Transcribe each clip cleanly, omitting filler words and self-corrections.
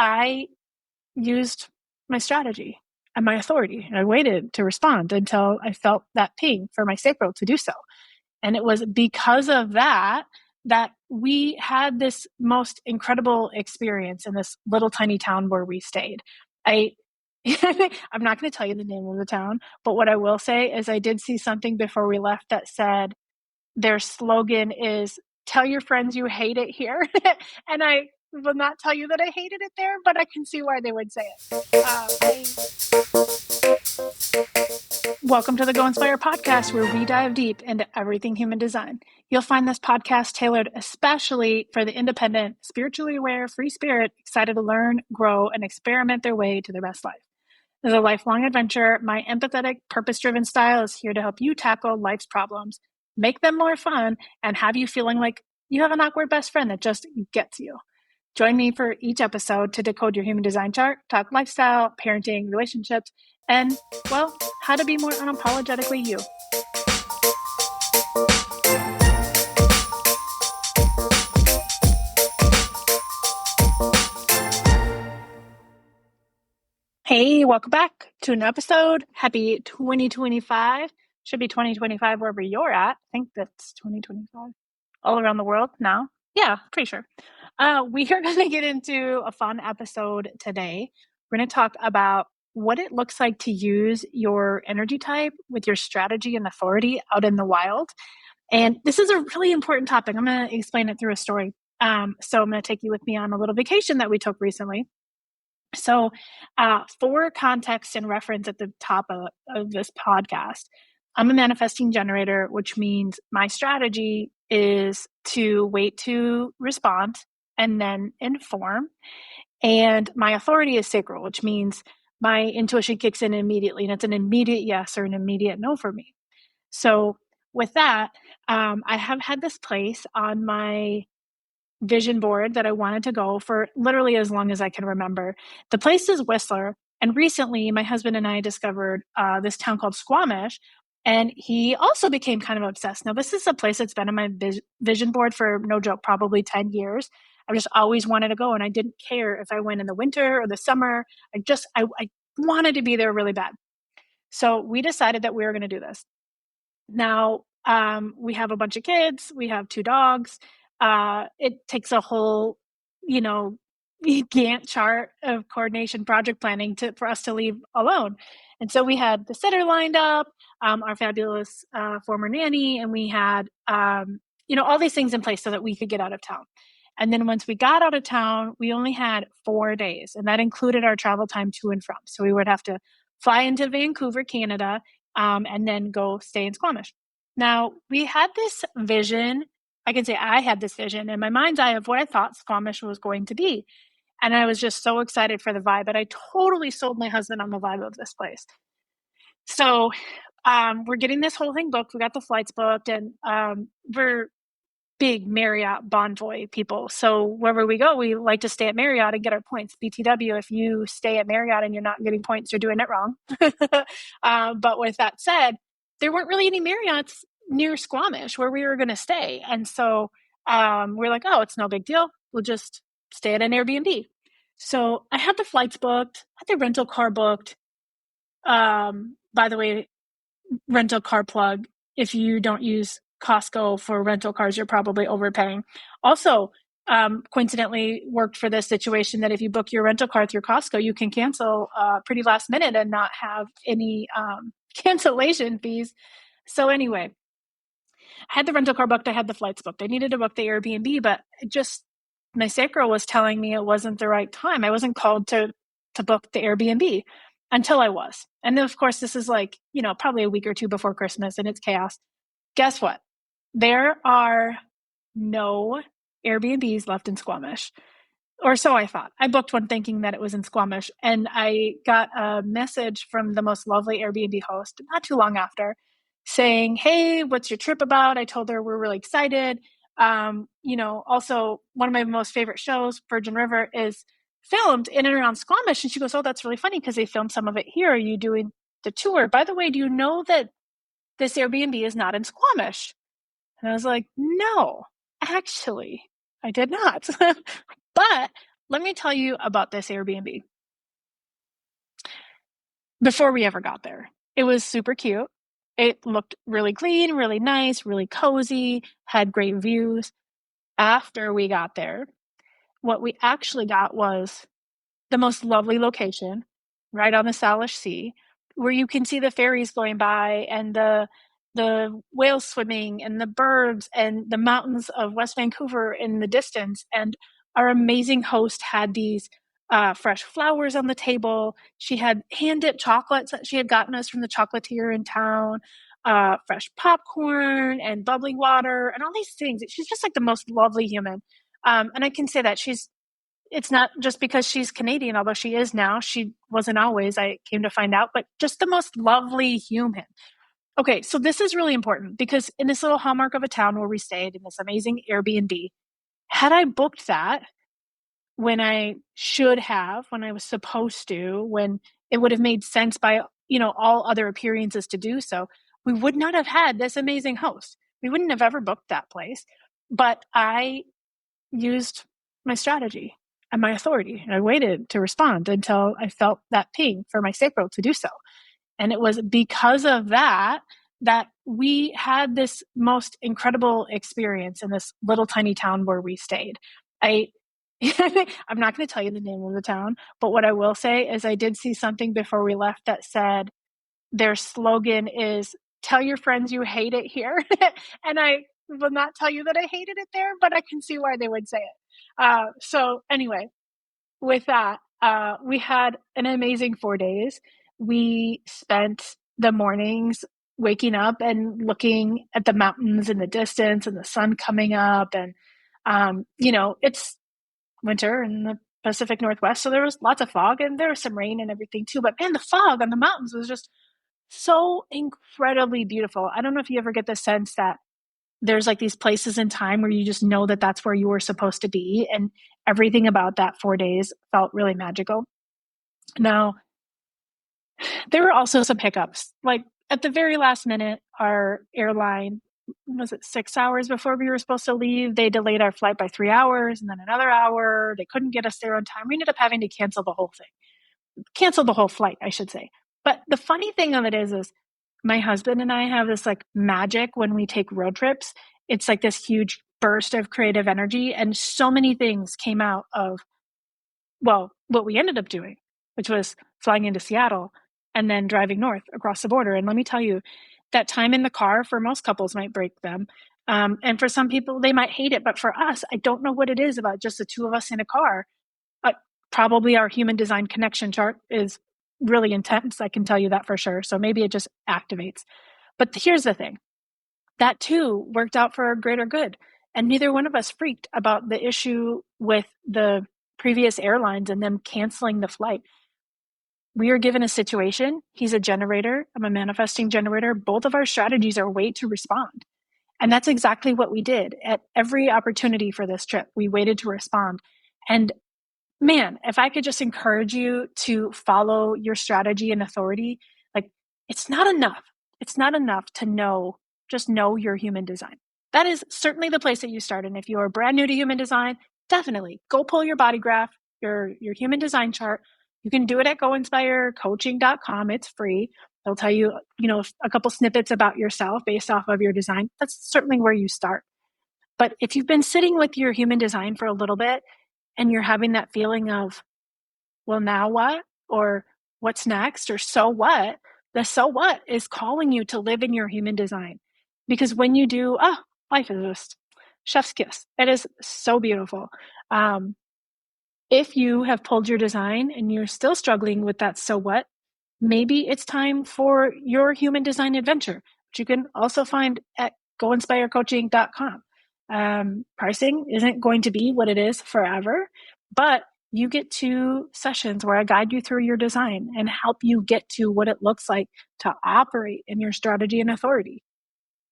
I used my strategy and my authority, and I waited to respond until I felt that ping for my sacral to do so. And it was because of that that we had this most incredible experience in this little tiny town where we stayed. I I'm not going to tell you the name of the town, but what I will say is I did see something before we left that said their slogan is "Tell your friends you hate it here," and I will not tell you that I hated it there, but I can see why they would say it. Welcome to the Go Inspire podcast, where we dive deep into everything human design. You'll find this podcast tailored especially for the independent, spiritually aware, free spirit, excited to learn, grow, and experiment their way to their best life. As a lifelong adventure, my empathetic, purpose-driven style is here to help you tackle life's problems, make them more fun, and have you feeling like you have an awkward best friend that just gets you. Join me for each episode to decode your human design chart, talk lifestyle, parenting, relationships, and, well, how to be more unapologetically you. Hey, welcome back to an episode. Happy 2025. Should be 2025 wherever you're at. I think that's 2025. All around the world now. Yeah, pretty sure. We are going to get into a fun episode today. We're going to talk about what it looks like to use your energy type with your strategy and authority out in the wild. And this is a really important topic. I'm going to explain it through a story. So I'm going to take you with me on a little vacation that we took recently. So for context and reference at the top of this podcast, I'm a manifesting generator, which means my strategy is to wait to respond and then inform. And my authority is sacral, which means my intuition kicks in immediately, and it's an immediate yes or an immediate no for me. So with that, I have had this place on my vision board that I wanted to go for literally as long as I can remember. The place is Whistler. And recently, my husband and I discovered this town called Squamish, and he also became kind of obsessed. Now, this is a place that's been on my vision board for, no joke, probably 10 years. I just always wanted to go, and I didn't care if I went in the winter or the summer. I wanted to be there really bad. So we decided that we were going to do this. Now, we have a bunch of kids. We have 2 dogs. It takes a whole, Gantt chart of coordination project planning for us to leave alone. And so we had the sitter lined up, our fabulous former nanny, and we had, all these things in place so that we could get out of town. And then once we got out of town, we only had 4 days, and that included our travel time to and from. So we would have to fly into Vancouver, Canada, and then go stay in Squamish. Now, we had this vision. I can say I had this vision in my mind's eye of what I thought Squamish was going to be. And I was just so excited for the vibe, but I totally sold my husband on the vibe of this place. So we're getting this whole thing booked. We got the flights booked, and we're big Marriott Bonvoy people. So wherever we go, we like to stay at Marriott and get our points. BTW, if you stay at Marriott and you're not getting points, you're doing it wrong. But with that said, there weren't really any Marriotts near Squamish where we were going to stay. And so we're like, oh, it's no big deal. We'll just stay at an Airbnb. So I had the flights booked, had the rental car booked. By the way, rental car plug, if you don't use Costco for rental cars, you're probably overpaying. Also, coincidentally worked for this situation that if you book your rental car through Costco, you can cancel pretty last minute and not have any cancellation fees. So anyway, I had the rental car booked. I had the flights booked. I needed to book the Airbnb, but my sacral was telling me it wasn't the right time. I wasn't called to book the Airbnb until I was. And then, of course, this is like, probably a week or 2 before Christmas, and it's chaos. Guess what? There are no Airbnbs left in Squamish. Or so I thought. I booked one thinking that it was in Squamish, and I got a message from the most lovely Airbnb host not too long after saying, hey, what's your trip about? I told her we're really excited. Also one of my most favorite shows, Virgin River, is filmed in and around Squamish. And she goes, oh, that's really funny because they filmed some of it here. Are you doing the tour? By the way, do you know that this Airbnb is not in Squamish? And I was like, no, actually, I did not. But let me tell you about this Airbnb before we ever got there. It was super cute. It looked really clean, really nice, really cozy, had great views. After we got there, what we actually got was the most lovely location right on the Salish Sea, where you can see the ferries going by and the whales swimming and the birds and the mountains of West Vancouver in the distance. And our amazing host had these fresh flowers on the table. She had hand dipped chocolates that she had gotten us from the chocolatier in town, fresh popcorn and bubbling water and all these things. She's just like the most lovely human. And I can say that it's not just because she's Canadian, although she is now. She wasn't always, I came to find out, but just the most lovely human. Okay, so this is really important because in this little hallmark of a town where we stayed in this amazing Airbnb, had I booked that when I should have, when I was supposed to, when it would have made sense by, all other appearances to do so, we would not have had this amazing host. We wouldn't have ever booked that place. But I used my strategy and my authority. And I waited to respond until I felt that ping for my sacral to do so. And it was because of that that we had this most incredible experience in this little tiny town where we stayed. I I'm not going to tell you the name of the town, but what I will say is I did see something before we left that said their slogan is tell your friends you hate it here. And I will not tell you that I hated it there, but I can see why they would say it. So anyway, with that, we had an amazing 4 days. We spent the mornings waking up and looking at the mountains in the distance and the sun coming up. And, it's winter in the Pacific Northwest. So there was lots of fog and there was some rain and everything too. But man, the fog on the mountains was just so incredibly beautiful. I don't know if you ever get the sense that there's like these places in time where you just know that that's where you were supposed to be. And everything about that 4 days felt really magical. Now, there were also some hiccups. Like at the very last minute, our airline, was it 6 hours before we were supposed to leave? They delayed our flight by 3 hours and then another hour. They couldn't get us there on time. We ended up having to cancel the whole flight, I should say. But the funny thing of it is my husband and I have this like magic when we take road trips. It's like this huge burst of creative energy. And so many things came out of, well, what we ended up doing, which was flying into Seattle and then driving north across the border. And let me tell you, that time in the car for most couples might break them. And for some people, they might hate it. But for us, I don't know what it is about just the two of us in a car. Probably our human design connection chart is really intense. I can tell you that for sure. So maybe it just activates. But here's the thing. That too worked out for our greater good. And neither one of us freaked about the issue with the previous airlines and them canceling the flight. We are given a situation. He's a generator. I'm a manifesting generator. Both of our strategies are wait to respond. And that's exactly what we did at every opportunity for this trip. We waited to respond. And man, if I could just encourage you to follow your strategy and authority, like it's not enough. It's not enough to just know your human design. That is certainly the place that you start. And if you are brand new to human design, definitely go pull your body graph, your human design chart. You can do it at goinspirecoaching.com. It's free. They'll tell you, a couple snippets about yourself based off of your design. That's certainly where you start. But if you've been sitting with your human design for a little bit, and you're having that feeling of, well, now what? Or what's next? Or so what? The so what is calling you to live in your human design. Because when you do, life is just chef's kiss. It is so beautiful. If you have pulled your design and you're still struggling with that so what, maybe it's time for your human design adventure, which you can also find at goinspirecoaching.com. Pricing isn't going to be what it is forever, but you get 2 sessions where I guide you through your design and help you get to what it looks like to operate in your strategy and authority.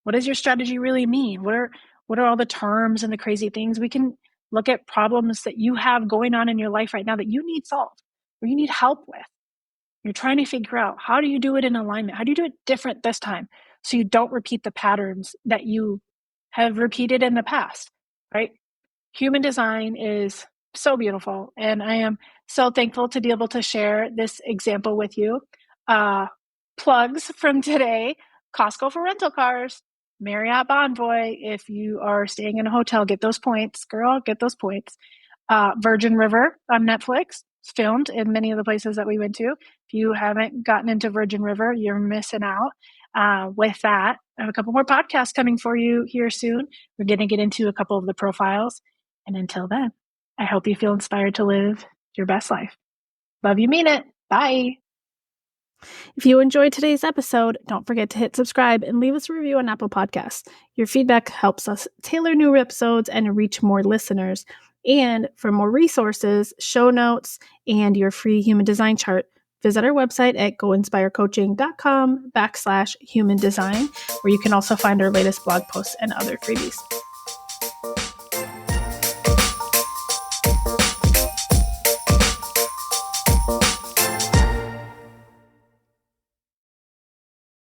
What does your strategy really mean? What are all the terms and the crazy things? We can look at problems that you have going on in your life right now that you need solved or you need help with. You're trying to figure out, how do you do it in alignment? How do you do it different this time so you don't repeat the patterns that you have repeated in the past, right? Human design is so beautiful. And I am so thankful to be able to share this example with you. Plugs from today: Costco for rental cars, Marriott Bonvoy. If you are staying in a hotel, get those points, girl, get those points. Virgin River on Netflix. It's filmed in many of the places that we went to. If you haven't gotten into Virgin River, you're missing out. With that, I have a couple more podcasts coming for you here soon. We're going to get into a couple of the profiles. And until then, I hope you feel inspired to live your best life. Love you, mean it. Bye. If you enjoyed today's episode, don't forget to hit subscribe and leave us a review on Apple Podcasts. Your feedback helps us tailor new episodes and reach more listeners. And for more resources, show notes, and your free human design chart, visit our website at goinspirecoaching.com/human design, where you can also find our latest blog posts and other freebies.